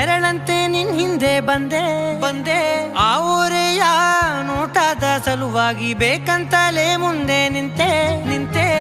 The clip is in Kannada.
ನೆರಳಂತೆ ನಿನ್ ಹಿಂದೆ ಬಂದೆ ಆ ಊರೆಯ ನೋಟದ ಸಲುವಾಗಿ ಬೇಕಂತಲೇ ಮುಂದೆ ನಿಂತೆ